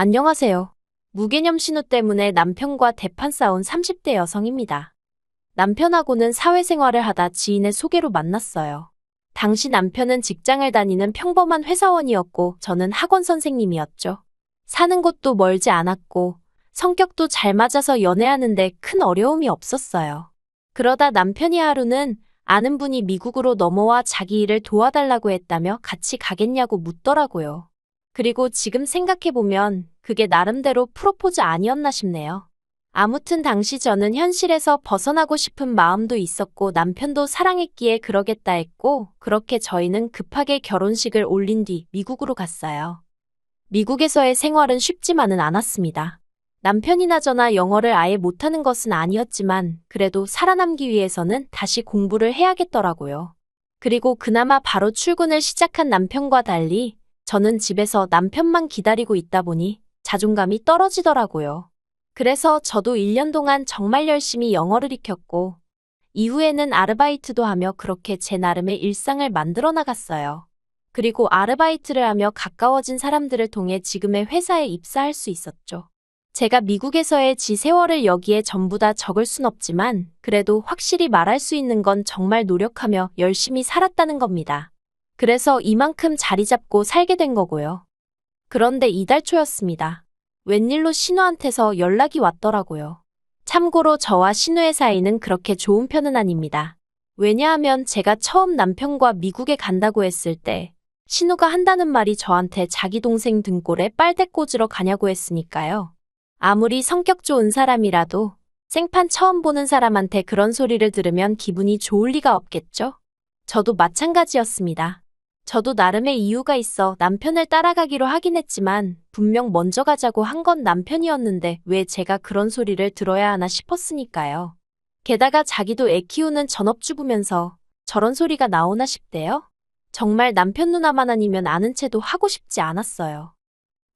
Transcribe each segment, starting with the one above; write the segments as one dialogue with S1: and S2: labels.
S1: 안녕하세요. 무개념 신우 때문에 남편과 대판 싸운 30대 여성입니다. 남편하고는 사회생활을 하다 지인의 소개로 만났어요. 당시 남편은 직장을 다니는 평범한 회사원이었고 저는 학원 선생님이었죠. 사는 곳도 멀지 않았고 성격도 잘 맞아서 연애하는데 큰 어려움이 없었어요. 그러다 남편이 하루는 아는 분이 미국으로 넘어와 자기 일을 도와달라고 했다며 같이 가겠냐고 묻더라고요. 그리고 지금 생각해보면 그게 나름대로 프로포즈 아니었나 싶네요. 아무튼 당시 저는 현실에서 벗어나고 싶은 마음도 있었고 남편도 사랑했기에 그러겠다 했고 그렇게 저희는 급하게 결혼식을 올린 뒤 미국으로 갔어요. 미국에서의 생활은 쉽지만은 않았습니다. 남편이나 저나 영어를 아예 못하는 것은 아니었지만 그래도 살아남기 위해서는 다시 공부를 해야겠더라고요. 그리고 그나마 바로 출근을 시작한 남편과 달리 저는 집에서 남편만 기다리고 있다 보니 자존감이 떨어지더라고요. 그래서 저도 1년 동안 정말 열심히 영어를 익혔고 이후에는 아르바이트도 하며 그렇게 제 나름의 일상을 만들어 나갔어요. 그리고 아르바이트를 하며 가까워진 사람들을 통해 지금의 회사에 입사할 수 있었죠. 제가 미국에서의 세월을 여기에 전부 다 적을 순 없지만 그래도 확실히 말할 수 있는 건 정말 노력하며 열심히 살았다는 겁니다. 그래서 이만큼 자리 잡고 살게 된 거고요. 그런데 이달 초였습니다. 웬일로 신우한테서 연락이 왔더라고요. 참고로 저와 신우의 사이는 그렇게 좋은 편은 아닙니다. 왜냐하면 제가 처음 남편과 미국에 간다고 했을 때 신우가 한다는 말이 저한테 자기 동생 등골에 빨대 꽂으러 가냐고 했으니까요. 아무리 성격 좋은 사람이라도 생판 처음 보는 사람한테 그런 소리를 들으면 기분이 좋을 리가 없겠죠? 저도 마찬가지였습니다. 저도 나름의 이유가 있어 남편을 따라가기로 하긴 했지만 분명 먼저 가자고 한 건 남편이었는데 왜 제가 그런 소리를 들어야 하나 싶었으니까요. 게다가 자기도 애 키우는 전업주부면서 저런 소리가 나오나 싶대요. 정말 남편 누나만 아니면 아는 체도 하고 싶지 않았어요.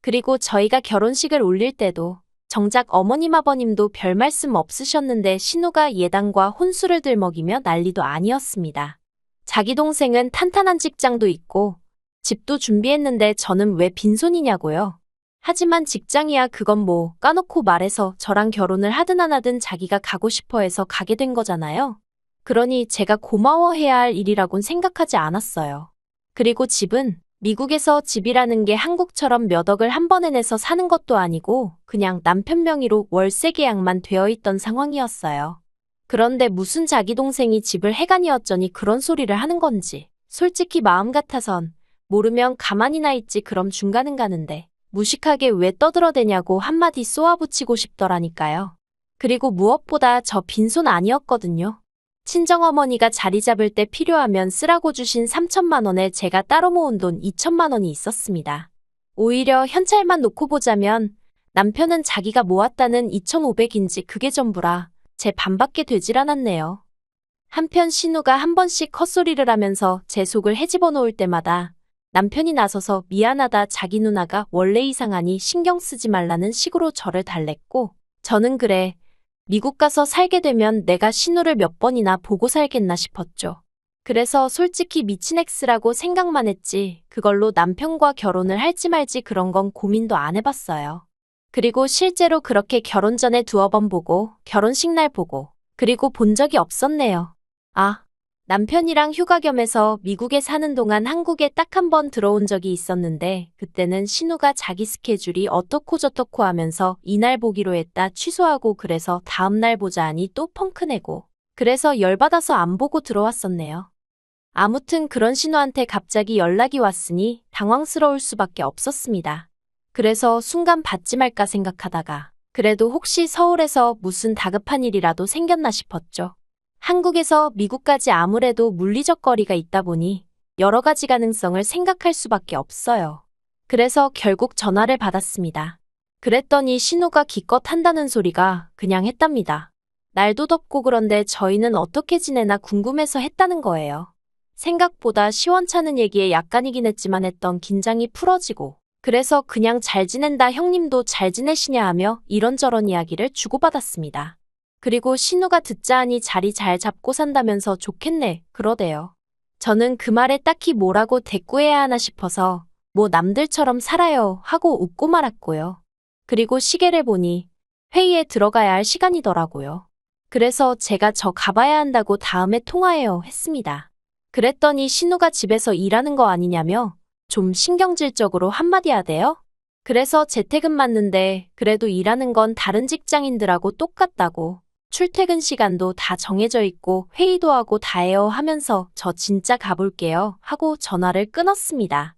S1: 그리고 저희가 결혼식을 올릴 때도 정작 어머님 아버님도 별 말씀 없으셨는데 신우가 예당과 혼수를 들먹이며 난리도 아니었습니다. 자기 동생은 탄탄한 직장도 있고 집도 준비했는데 저는 왜 빈손이냐고요. 하지만 직장이야 그건 뭐 까놓고 말해서 저랑 결혼을 하든 안 하든 자기가 가고 싶어 해서 가게 된 거잖아요. 그러니 제가 고마워해야 할 일이라곤 생각하지 않았어요. 그리고 집은 미국에서 집이라는 게 한국처럼 몇 억을 한 번에 내서 사는 것도 아니고 그냥 남편 명의로 월세 계약만 되어 있던 상황이었어요. 그런데 무슨 자기 동생이 집을 해가니 어쩌니 그런 소리를 하는 건지 솔직히 마음 같아선 모르면 가만히나 있지 그럼 중간은 가는데 무식하게 왜 떠들어대냐고 한마디 쏘아붙이고 싶더라니까요. 그리고 무엇보다 저 빈손 아니었거든요. 친정어머니가 자리 잡을 때 필요하면 쓰라고 주신 3천만 원에 제가 따로 모은 돈 2천만 원이 있었습니다. 오히려 현찰만 놓고 보자면 남편은 자기가 모았다는 2,500인지 그게 전부라 제 반밖에 되질 않았네요. 한편 신우가 한 번씩 헛소리를 하면서 제 속을 헤집어 놓을 때마다 남편이 나서서 미안하다 자기 누나가 원래 이상하니 신경 쓰지 말라는 식으로 저를 달랬고 저는 그래 미국 가서 살게 되면 내가 신우를 몇 번이나 보고 살겠나 싶었죠. 그래서 솔직히 미친 X라고 생각만 했지 그걸로 남편과 결혼을 할지 말지 그런 건 고민도 안 해봤어요. 그리고 실제로 그렇게 결혼 전에 두어 번 보고 결혼식 날 보고 그리고 본 적이 없었네요. 남편이랑 휴가 겸해서 미국에 사는 동안 한국에 딱 한 번 들어온 적이 있었는데 그때는 신우가 자기 스케줄이 어떻고 저떻고 하면서 이날 보기로 했다 취소하고 그래서 다음날 보자 하니 또 펑크내고 그래서 열받아서 안 보고 들어왔었네요. 아무튼 그런 신우한테 갑자기 연락이 왔으니 당황스러울 수밖에 없었습니다. 그래서 순간 받지 말까 생각하다가 그래도 혹시 서울에서 무슨 다급한 일이라도 생겼나 싶었죠. 한국에서 미국까지 아무래도 물리적 거리가 있다 보니 여러 가지 가능성을 생각할 수밖에 없어요. 그래서 결국 전화를 받았습니다. 그랬더니 신우가 기껏 한다는 소리가 그냥 했답니다. 날도 덥고 그런데 저희는 어떻게 지내나 궁금해서 했다는 거예요. 생각보다 시원찮은 얘기에 약간이긴 했지만 했던 긴장이 풀어지고 그래서 그냥 잘 지낸다 형님도 잘 지내시냐 하며 이런저런 이야기를 주고받았습니다. 그리고 신우가 듣자 하니 자리 잘 잡고 산다면서 좋겠네 그러대요. 저는 그 말에 딱히 뭐라고 대꾸해야 하나 싶어서 뭐 남들처럼 살아요 하고 웃고 말았고요. 그리고 시계를 보니 회의에 들어가야 할 시간이더라고요. 그래서 제가 저 가봐야 한다고 다음에 통화해요 했습니다. 그랬더니 신우가 집에서 일하는 거 아니냐며 좀 신경질적으로 한마디 하대요. 그래서 재택은 맞는데 그래도 일하는 건 다른 직장인들하고 똑같다고 출퇴근 시간도 다 정해져 있고 회의도 하고 다 해요 하면서 저 진짜 가볼게요 하고 전화를 끊었습니다.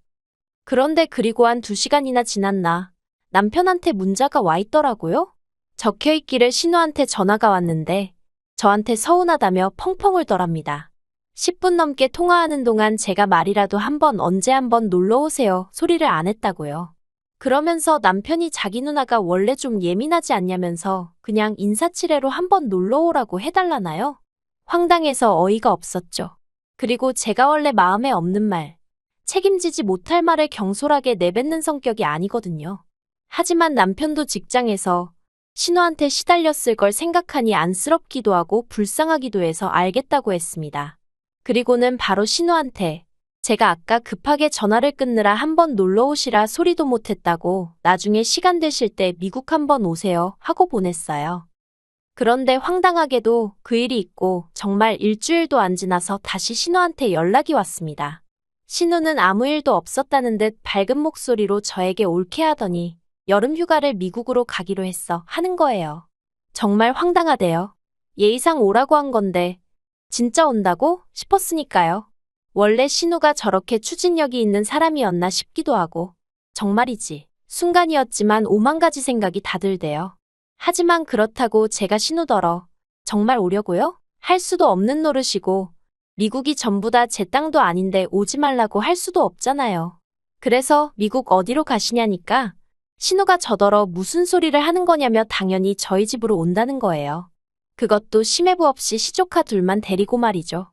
S1: 그런데 그리고 한 2시간이나 지났나 남편한테 문자가 와 있더라고요. 적혀있기를 신우한테 전화가 왔는데 저한테 서운하다며 펑펑 울더랍니다. 10분 넘게 통화하는 동안 제가 말이라도 언제 한번 놀러 오세요 소리를 안 했다고요. 그러면서 남편이 자기 누나가 원래 좀 예민하지 않냐면서 그냥 인사치레로 한번 놀러 오라고 해달라나요? 황당해서 어이가 없었죠. 그리고 제가 원래 마음에 없는 말, 책임지지 못할 말을 경솔하게 내뱉는 성격이 아니거든요. 하지만 남편도 직장에서 신우한테 시달렸을 걸 생각하니 안쓰럽기도 하고 불쌍하기도 해서 알겠다고 했습니다. 그리고는 바로 신우한테 제가 아까 급하게 전화를 끊느라 한번 놀러 오시라 소리도 못했다고 나중에 시간 되실 때 미국 한번 오세요 하고 보냈어요. 그런데 황당하게도 그 일이 있고 정말 일주일도 안 지나서 다시 신우한테 연락이 왔습니다. 신우는 아무 일도 없었다는 듯 밝은 목소리로 저에게 옳게 하더니 여름 휴가를 미국으로 가기로 했어 하는 거예요. 정말 황당하대요. 예의상 오라고 한 건데 진짜 온다고 싶었으니까요. 원래 신우가 저렇게 추진력이 있는 사람이었나 싶기도 하고 정말이지 순간이었지만 5만 가지 생각이 다 들대요. 하지만 그렇다고 제가 신우더러 정말 오려고요? 할 수도 없는 노릇이고 미국이 전부 다 제 땅도 아닌데 오지 말라고 할 수도 없잖아요. 그래서 미국 어디로 가시냐니까 신우가 저더러 무슨 소리를 하는 거냐며 당연히 저희 집으로 온다는 거예요. 그것도 심해부 없이 시조카 둘만 데리고 말이죠.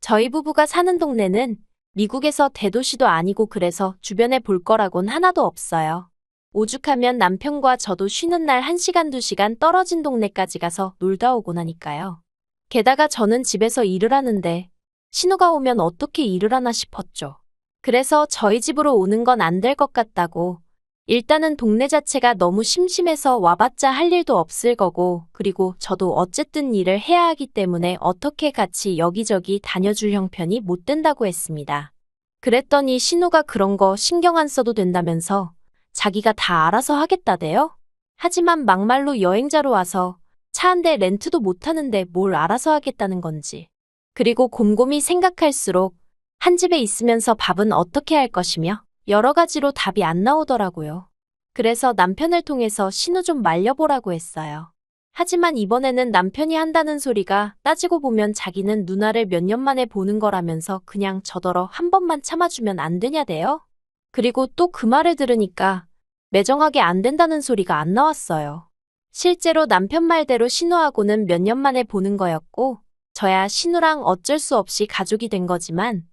S1: 저희 부부가 사는 동네는 미국에서 대도시도 아니고 그래서 주변에 볼 거라곤 하나도 없어요. 오죽하면 남편과 저도 쉬는 날 1시간 2시간 떨어진 동네까지 가서 놀다 오고 나니까요. 게다가 저는 집에서 일을 하는데 신우가 오면 어떻게 일을 하나 싶었죠. 그래서 저희 집으로 오는 건 안 될 것 같다고 일단은 동네 자체가 너무 심심해서 와봤자 할 일도 없을 거고 그리고 저도 어쨌든 일을 해야 하기 때문에 어떻게 같이 여기저기 다녀줄 형편이 못 된다고 했습니다. 그랬더니 신우가 그런 거 신경 안 써도 된다면서 자기가 다 알아서 하겠다대요. 하지만 막말로 여행자로 와서 차 한 대 렌트도 못 하는데 뭘 알아서 하겠다는 건지. 그리고 곰곰이 생각할수록 한 집에 있으면서 밥은 어떻게 할 것이며 여러 가지로 답이 안 나오더라고요. 그래서 남편을 통해서 신우 좀 말려보라고 했어요. 하지만 이번에는 남편이 한다는 소리가 따지고 보면 자기는 누나를 몇 년 만에 보는 거라면서 그냥 저더러 한 번만 참아주면 안 되냐대요. 그리고 또 그 말을 들으니까 매정하게 안 된다는 소리가 안 나왔어요. 실제로 남편 말대로 신우하고는 몇 년 만에 보는 거였고 저야 신우랑 어쩔 수 없이 가족이 된 거지만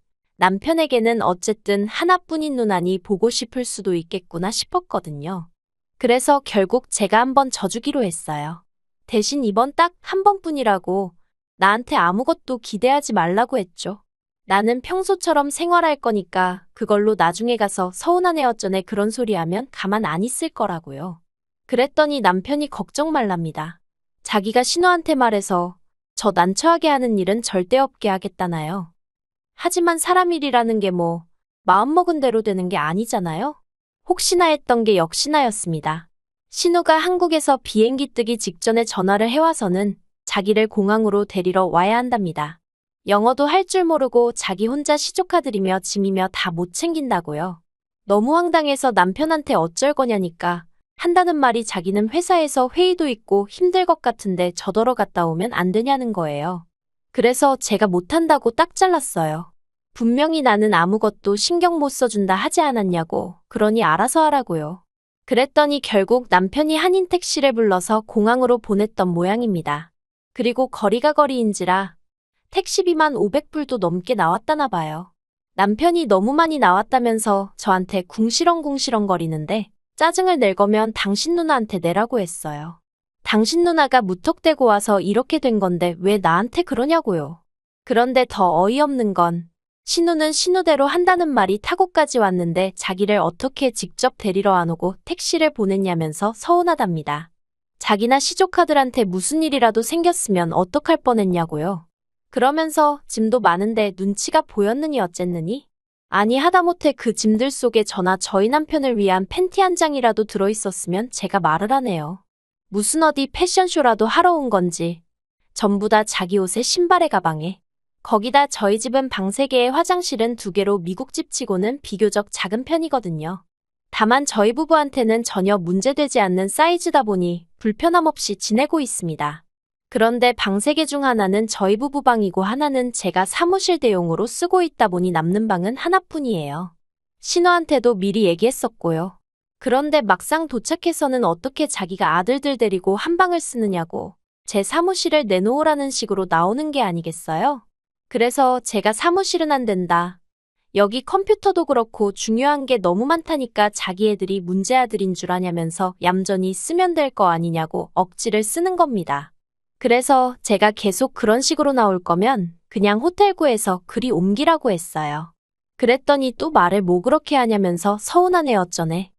S1: 남편에게는 어쨌든 하나뿐인 누나니 보고 싶을 수도 있겠구나 싶었거든요. 그래서 결국 제가 한번 져주기로 했어요. 대신 이번 딱 한 번뿐이라고 나한테 아무것도 기대하지 말라고 했죠. 나는 평소처럼 생활할 거니까 그걸로 나중에 가서 서운한 애 어쩌네 그런 소리 하면 가만 안 있을 거라고요. 그랬더니 남편이 걱정 말랍니다. 자기가 신우한테 말해서 저 난처하게 하는 일은 절대 없게 하겠다나요. 하지만 사람 일이라는 게 뭐 마음먹은 대로 되는 게 아니잖아요. 혹시나 했던 게 역시나였습니다. 신우가 한국에서 비행기 뜨기 직전에 전화를 해와서는 자기를 공항으로 데리러 와야 한답니다. 영어도 할 줄 모르고 자기 혼자 시조카들이며 짐이며 다 못 챙긴다고요. 너무 황당해서 남편한테 어쩔 거냐니까 한다는 말이 자기는 회사에서 회의도 있고 힘들 것 같은데 저더러 갔다 오면 안 되냐는 거예요. 그래서 제가 못한다고 딱 잘랐어요. 분명히 나는 아무것도 신경 못 써준다 하지 않았냐고. 그러니 알아서 하라고요. 그랬더니 결국 남편이 한인 택시를 불러서 공항으로 보냈던 모양입니다. 그리고 거리가 거리인지라 택시비만 500불도 넘게 나왔다나 봐요. 남편이 너무 많이 나왔다면서 저한테 궁시렁궁시렁 거리는데 짜증을 낼 거면 당신 누나한테 내라고 했어요. 당신 누나가 무턱대고 와서 이렇게 된 건데 왜 나한테 그러냐고요. 그런데 더 어이없는 건 신우는 신우대로 한다는 말이 타고까지 왔는데 자기를 어떻게 직접 데리러 안 오고 택시를 보냈냐면서 서운하답니다. 자기나 시조카들한테 무슨 일이라도 생겼으면 어떡할 뻔했냐고요. 그러면서 짐도 많은데 눈치가 보였느니 어쨌느니? 아니 하다못해 그 짐들 속에 저나 저희 남편을 위한 팬티 한 장이라도 들어있었으면 제가 말을 하네요. 무슨 어디 패션쇼라도 하러 온 건지. 전부 다 자기 옷에 신발에 가방에. 거기다 저희 집은 방 3개에 화장실은 2개로 미국 집치고는 비교적 작은 편이거든요. 다만 저희 부부한테는 전혀 문제되지 않는 사이즈다 보니 불편함 없이 지내고 있습니다. 그런데 방 3개 중 하나는 저희 부부 방이고 하나는 제가 사무실 대용으로 쓰고 있다 보니 남는 방은 하나뿐이에요. 신우한테도 미리 얘기했었고요. 그런데 막상 도착해서는 어떻게 자기가 아들들 데리고 한 방을 쓰느냐고 제 사무실을 내놓으라는 식으로 나오는 게 아니겠어요? 그래서 제가 사무실은 안 된다. 여기 컴퓨터도 그렇고 중요한 게 너무 많다니까 자기 애들이 문제 아들인 줄 아냐면서 얌전히 쓰면 될 거 아니냐고 억지를 쓰는 겁니다. 그래서 제가 계속 그런 식으로 나올 거면 그냥 호텔 구해서 그리 옮기라고 했어요. 그랬더니 또 말을 뭐 그렇게 하냐면서 서운하네 어쩌네.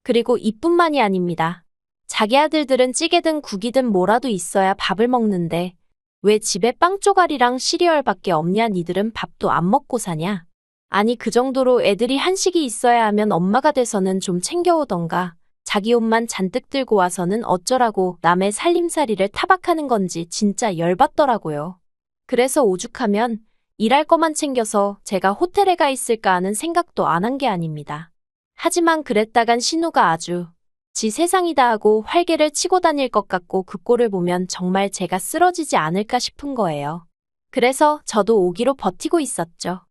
S1: 그리고 이뿐만이 아닙니다. 자기 아들들은 찌개든 국이든 뭐라도 있어야 밥을 먹는데 왜 집에 빵 쪼가리랑 시리얼밖에 없냐 니들은 밥도 안 먹고 사냐. 아니 그 정도로 애들이 한식이 있어야 하면 엄마가 돼서는 좀 챙겨오던가 자기 옷만 잔뜩 들고 와서는 어쩌라고 남의 살림살이를 타박하는 건지 진짜 열받더라고요. 그래서 오죽하면 일할 거만 챙겨서 제가 호텔에 가 있을까 하는 생각도 안 한 게 아닙니다. 하지만 그랬다간 신우가 아주 지 세상이다 하고 활개를 치고 다닐 것 같고 그 꼴을 보면 정말 제가 쓰러지지 않을까 싶은 거예요. 그래서 저도 오기로 버티고 있었죠.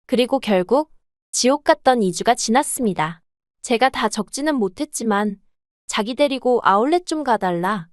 S1: 그리고 결국 지옥 같던 2주가 지났습니다. 제가 다 적지는 못했지만 자기 데리고 아울렛 좀 가달라.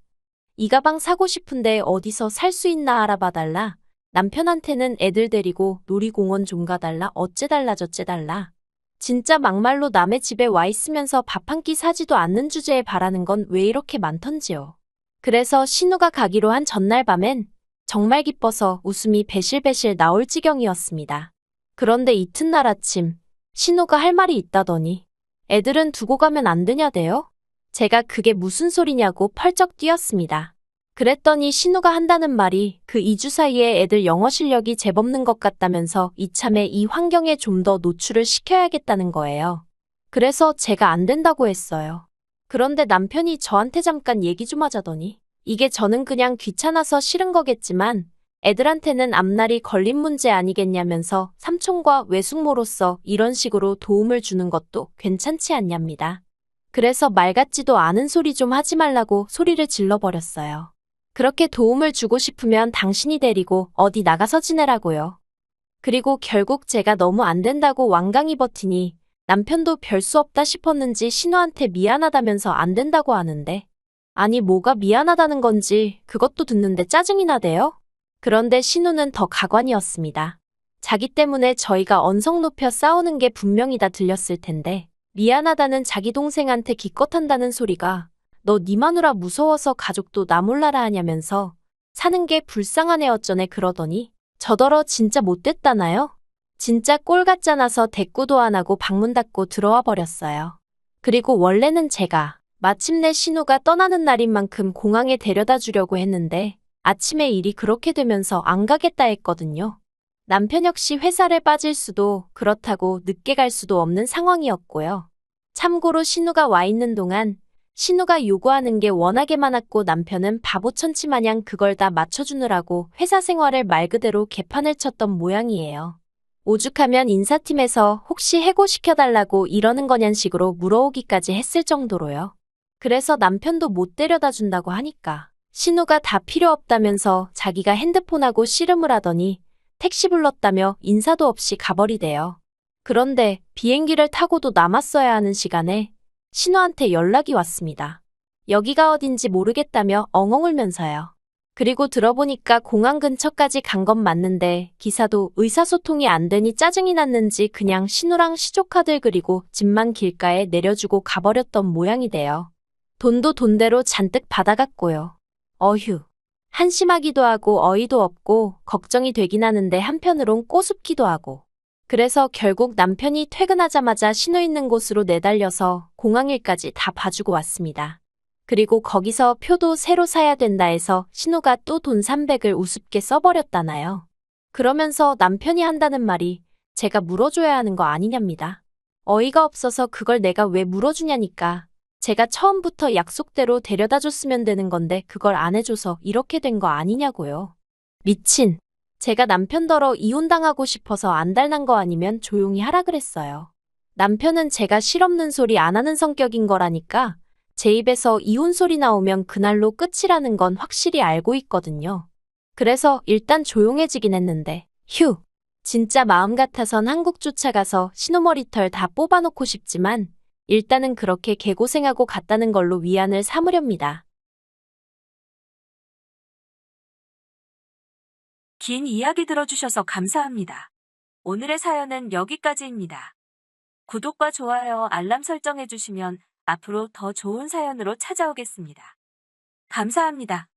S1: 이 가방 사고 싶은데 어디서 살 수 있나 알아봐달라. 남편한테는 애들 데리고 놀이공원 좀 가달라. 어째달라 저째달라. 진짜 막말로 남의 집에 와 있으면서 밥 한 끼 사지도 않는 주제에 바라는 건 왜 이렇게 많던지요. 그래서 신우가 가기로 한 전날 밤엔 정말 기뻐서 웃음이 배실배실 나올 지경이었습니다. 그런데 이튿날 아침 신우가 할 말이 있다더니 애들은 두고 가면 안 되냐대요? 제가 그게 무슨 소리냐고 펄쩍 뛰었습니다. 그랬더니 신우가 한다는 말이 그 2주 사이에 애들 영어 실력이 제법는 것 같다면서 이참에 이 환경에 좀 더 노출을 시켜야겠다는 거예요. 그래서 제가 안 된다고 했어요. 그런데 남편이 저한테 잠깐 얘기 좀 하자더니 이게 저는 그냥 귀찮아서 싫은 거겠지만 애들한테는 앞날이 걸린 문제 아니겠냐면서 삼촌과 외숙모로서 이런 식으로 도움을 주는 것도 괜찮지 않냐입니다. 그래서 말 같지도 않은 소리 좀 하지 말라고 소리를 질러버렸어요. 그렇게 도움을 주고 싶으면 당신이 데리고 어디 나가서 지내라고요. 그리고 결국 제가 너무 안 된다고 완강히 버티니 남편도 별 수 없다 싶었는지 신우한테 미안하다면서 안 된다고 하는데 아니 뭐가 미안하다는 건지 그것도 듣는데 짜증이 나대요? 그런데 신우는 더 가관이었습니다. 자기 때문에 저희가 언성 높여 싸우는 게 분명히 다 들렸을 텐데 미안하다는 자기 동생한테 기껏한다는 소리가 너 네 마누라 무서워서 가족도 나 몰라라 하냐면서 사는 게 불쌍하네 어쩌네 그러더니 저더러 진짜 못됐다나요? 진짜 꼴 같잖아서 대꾸도 안 하고 방문 닫고 들어와 버렸어요. 그리고 원래는 제가 마침내 신우가 떠나는 날인 만큼 공항에 데려다 주려고 했는데 아침에 일이 그렇게 되면서 안 가겠다 했거든요. 남편 역시 회사를 빠질 수도 그렇다고 늦게 갈 수도 없는 상황이었고요. 참고로 신우가 와 있는 동안 신우가 요구하는 게 워낙에 많았고 남편은 바보천치 마냥 그걸 다 맞춰주느라고 회사 생활을 말 그대로 개판을 쳤던 모양이에요. 오죽하면 인사팀에서 혹시 해고시켜달라고 이러는 거냔 식으로 물어오기까지 했을 정도로요. 그래서 남편도 못 데려다 준다고 하니까 신우가 다 필요 없다면서 자기가 핸드폰하고 씨름을 하더니 택시 불렀다며 인사도 없이 가버리대요. 그런데 비행기를 타고도 남았어야 하는 시간에 신우한테 연락이 왔습니다. 여기가 어딘지 모르겠다며 엉엉 울면서요. 그리고 들어보니까 공항 근처까지 간 건 맞는데 기사도 의사소통이 안 되니 짜증이 났는지 그냥 신우랑 시조카들 그리고 집만 길가에 내려주고 가버렸던 모양이래요. 돈도 돈대로 잔뜩 받아갔고요. 어휴. 한심하기도 하고 어이도 없고 걱정이 되긴 하는데 한편으론 꼬숩기도 하고 그래서 결국 남편이 퇴근하자마자 신호 있는 곳으로 내달려서 공항일까지 다 봐주고 왔습니다. 그리고 거기서 표도 새로 사야 된다 해서 신호가 또 돈 300을 우습게 써버렸다나요. 그러면서 남편이 한다는 말이 제가 물어줘야 하는 거 아니냐입니다. 어이가 없어서 그걸 내가 왜 물어주냐니까. 제가 처음부터 약속대로 데려다 줬으면 되는 건데 그걸 안 해줘서 이렇게 된 거 아니냐고요. 미친. 제가 남편더러 이혼당하고 싶어서 안달난 거 아니면 조용히 하라 그랬어요. 남편은 제가 실없는 소리 안 하는 성격인 거라니까 제 입에서 이혼 소리 나오면 그날로 끝이라는 건 확실히 알고 있거든요. 그래서 일단 조용해지긴 했는데 휴. 진짜 마음 같아선 한국 쫓아가서 신호머리털 다 뽑아놓고 싶지만 일단은 그렇게 개고생하고 갔다는 걸로 위안을 삼으렵니다.
S2: 긴 이야기 들어주셔서 감사합니다. 오늘의 사연은 여기까지입니다. 구독과 좋아요, 알람 설정해주시면 앞으로 더 좋은 사연으로 찾아오겠습니다. 감사합니다.